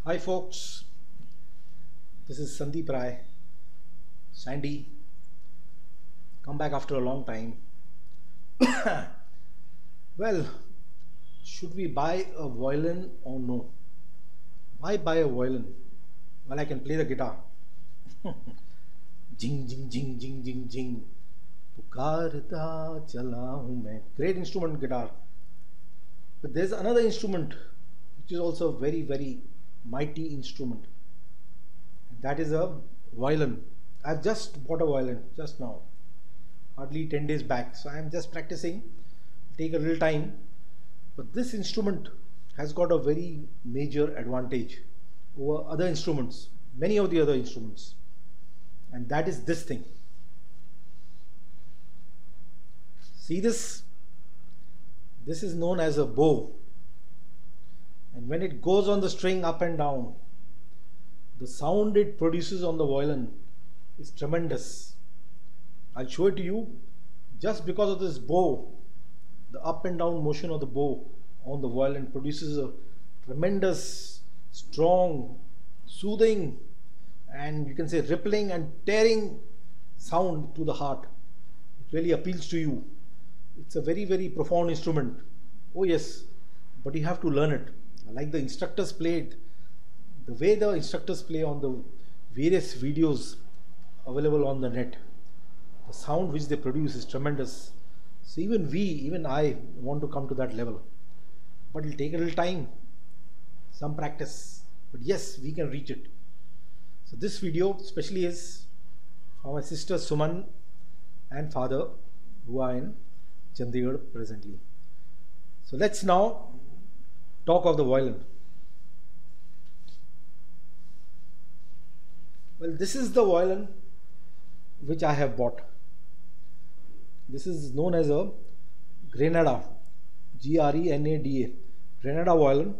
Hi folks, this is Sandeep Rai, Sandy, come back after a long time. Well, should we buy a violin or no? Why buy a violin? Well, I can play the guitar. Jing jing jing jing jing jing. पुकारता चला हूँ मैं. Great instrument, guitar. But there's another instrument which is also a very mighty instrument. And that is a violin. I've just bought a violin just now, hardly 10 days back. So I'm just practicing. Take a little time. But this instrument has got a very major advantage over other instruments, many of the other instruments. And that is this thing. See this? This is known as a bow. And when it goes on the string up and down, the sound it produces on the violin is tremendous. I'll show it to you. Just because of this bow, the up and down motion of the bow on the violin produces a tremendous, strong, soothing, and you can say rippling and tearing sound to the heart. It really appeals to you. It's a very profound instrument. Oh yes, but you have to learn it. Like the instructors played, the way the instructors play on the various videos available on the net, the sound which they produce is tremendous. So even I want to come to that level. But it'll take a little time, some practice. But yes, we can reach it. So this video especially is for my sister Suman and father who are in Chandigarh presently. So let's now talk of the violin. Well, this is the violin which I have bought. This is known as a Grenada, Grenada, Grenada violin.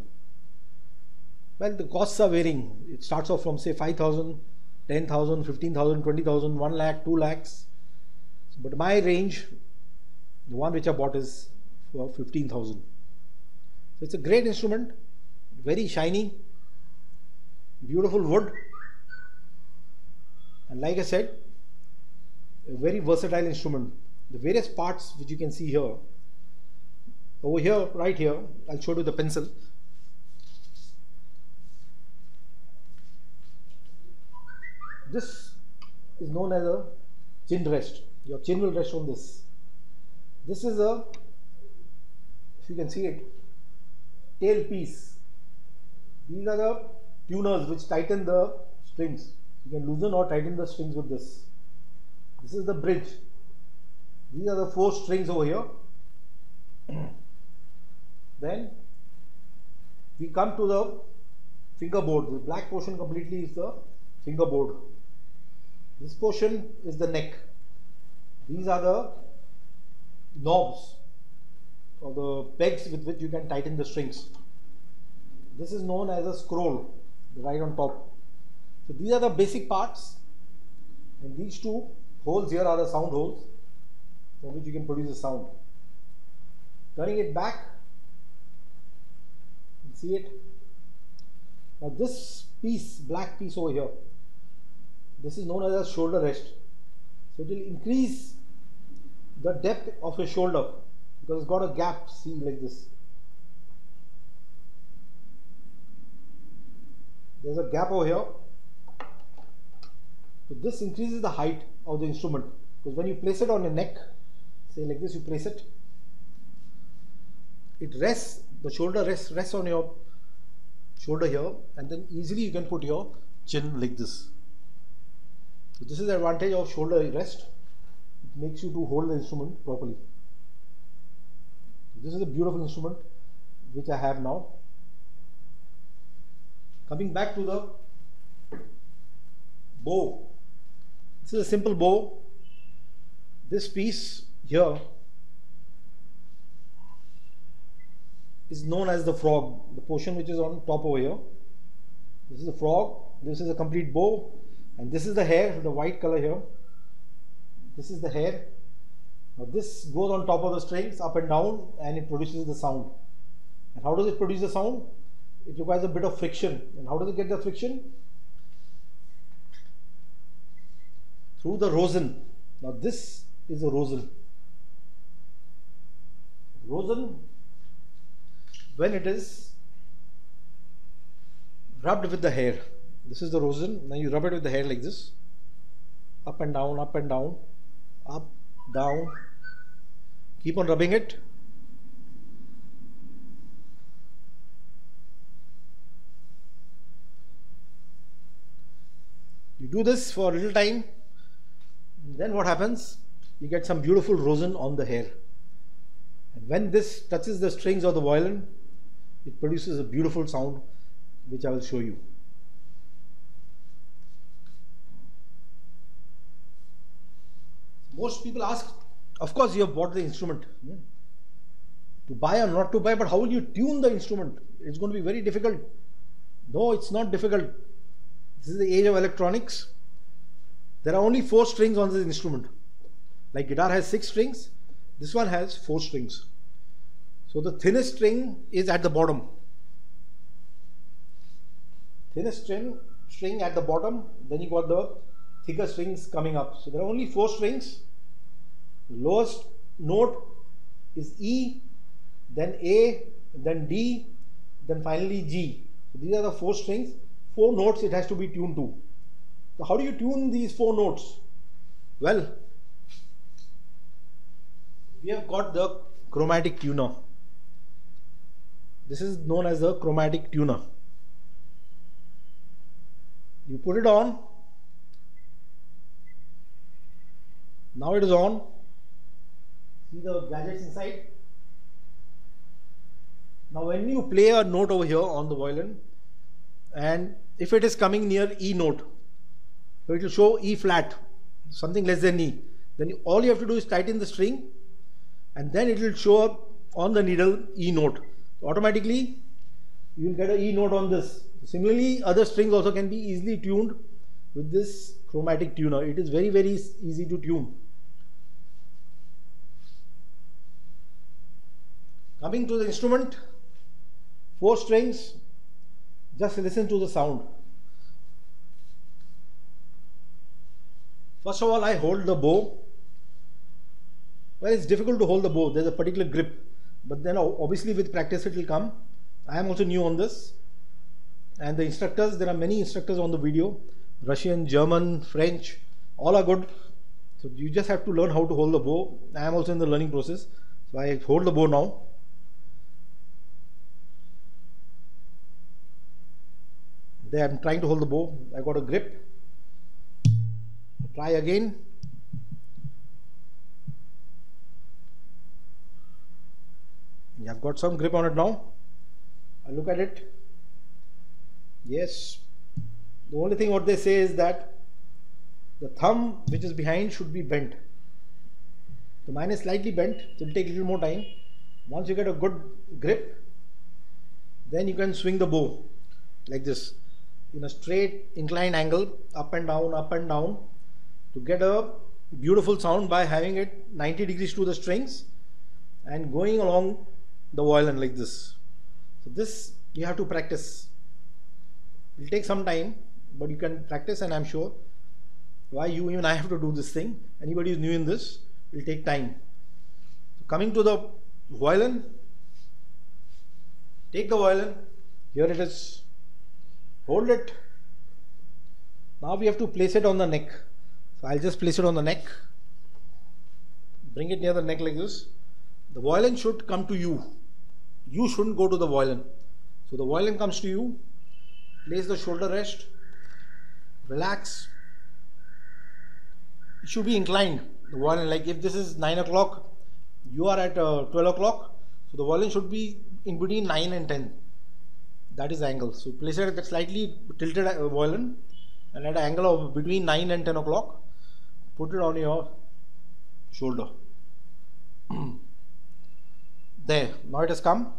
Well, the costs are varying. It starts off from say 5,000, 10,000, 15,000, 20,000, 1 lakh, 2 lakhs. But my range, the one which I bought is for 15,000. So it's a great instrument, very shiny, beautiful wood, and like I said, a very versatile instrument. The various parts which you can see here, over here, right here, I'll show you the pencil. This is known as a chin rest. Your chin will rest on this. This is a, if you can see it, tail piece. These are the tuners which tighten the strings. You can loosen or tighten the strings with this. This is the bridge. These are the 4 strings over here. Then we come to the fingerboard. The black portion completely is the fingerboard. This portion is the neck. These are the knobs or the pegs with which you can tighten the strings. This is known as a scroll, right on top. So these are the basic parts, and these 2 holes here are the sound holes from which you can produce a sound. Turning it back, you can see it. Now this piece, black piece over here, this is known as a shoulder rest. So it will increase the depth of your shoulder because it's got a gap, see, like this. There's a gap over here. So this increases the height of the instrument, because when you place it on your neck, say like this, you place it, it rests, the shoulder rests on your shoulder here, and then easily you can put your chin like this. So this is the advantage of shoulder rest. It makes you to hold the instrument properly. This is a beautiful instrument which I have now. Coming back to the bow. This is a simple bow. This piece here is known as the frog, the portion which is on top over here. This is the frog, this is a complete bow, and this is the hair, the white color here. This is the hair. Now this goes on top of the strings up and down, and it produces the sound. And how does it produce the sound? it requires a bit of friction. And how does it get the friction? Through the rosin. Now this is a rosin. Rosin, when it is rubbed with the hair, this is the rosin. Now you rub it with the hair like this, up and down, up and down, up, down. Keep on rubbing it. You do this for a little time, and then what happens? You get some beautiful rosin on the hair. And when this touches the strings of the violin, it produces a beautiful sound, which I will show you. Most people ask, of course you have bought the instrument, to buy or not to buy, but how will you tune the instrument? It's going to be very difficult. No, it's not difficult. This is the age of electronics. There are only 4 strings on this instrument. Like guitar has 6 strings, this one has 4 strings. So the thinnest string is at the bottom. Thinnest string at the bottom, then you got the thicker strings coming up. So there are only 4 strings. The lowest note is E, then A, then D, then finally G. So these are the 4 strings. 4 notes it has to be tuned to. So how do you tune these 4 notes? Well, we have got the chromatic tuner. This is known as the chromatic tuner. You put it on. Now it is on. See the gadgets inside. Now when you play a note over here on the violin, and if it is coming near E note, so it will show E flat, something less than E. Then all you have to do is tighten the string, and then it will show up on the needle E note. So automatically you will get an E note on this. Similarly, other strings also can be easily tuned with this chromatic tuner. It is very, very easy to tune. Coming to the instrument, 4 strings. Just listen to the sound. First of all, I hold the bow. Well, it's difficult to hold the bow. There's a particular grip. But then obviously with practice it will come. I am also new on this. And the instructors, there are many instructors on the video. Russian, German, French, all are good. So you just have to learn how to hold the bow. I am also in the learning process. So I hold the bow now. There I am trying to hold the bow. I got a grip. Try again. I've got some grip on it now. I look at it. Yes. The only thing what they say is that the thumb which is behind should be bent. So mine is slightly bent, so it will take a little more time. Once you get a good grip, then you can swing the bow like this in a straight inclined angle, up and down, to get a beautiful sound by having it 90 degrees to the strings and going along the violin like this. So this you have to practice. It will take some time, but you can practice, and I'm sure why you even I have to do this thing. Anybody who's new in this, it will take time. So coming to the violin, take the violin, here it is, hold it. Now we have to place it on the neck. So I'll just place it on the neck, bring it near the neck like this. The violin should come to you. You shouldn't go to the violin. So the violin comes to you. Place the shoulder rest. Relax. It should be inclined. The violin, like if this is 9 o'clock, you are at 12 o'clock. So the violin should be in between 9 and 10. That is the angle. So place it at that slightly tilted violin, and at an angle of between 9 and 10 o'clock, put it on your shoulder. There, now it has come.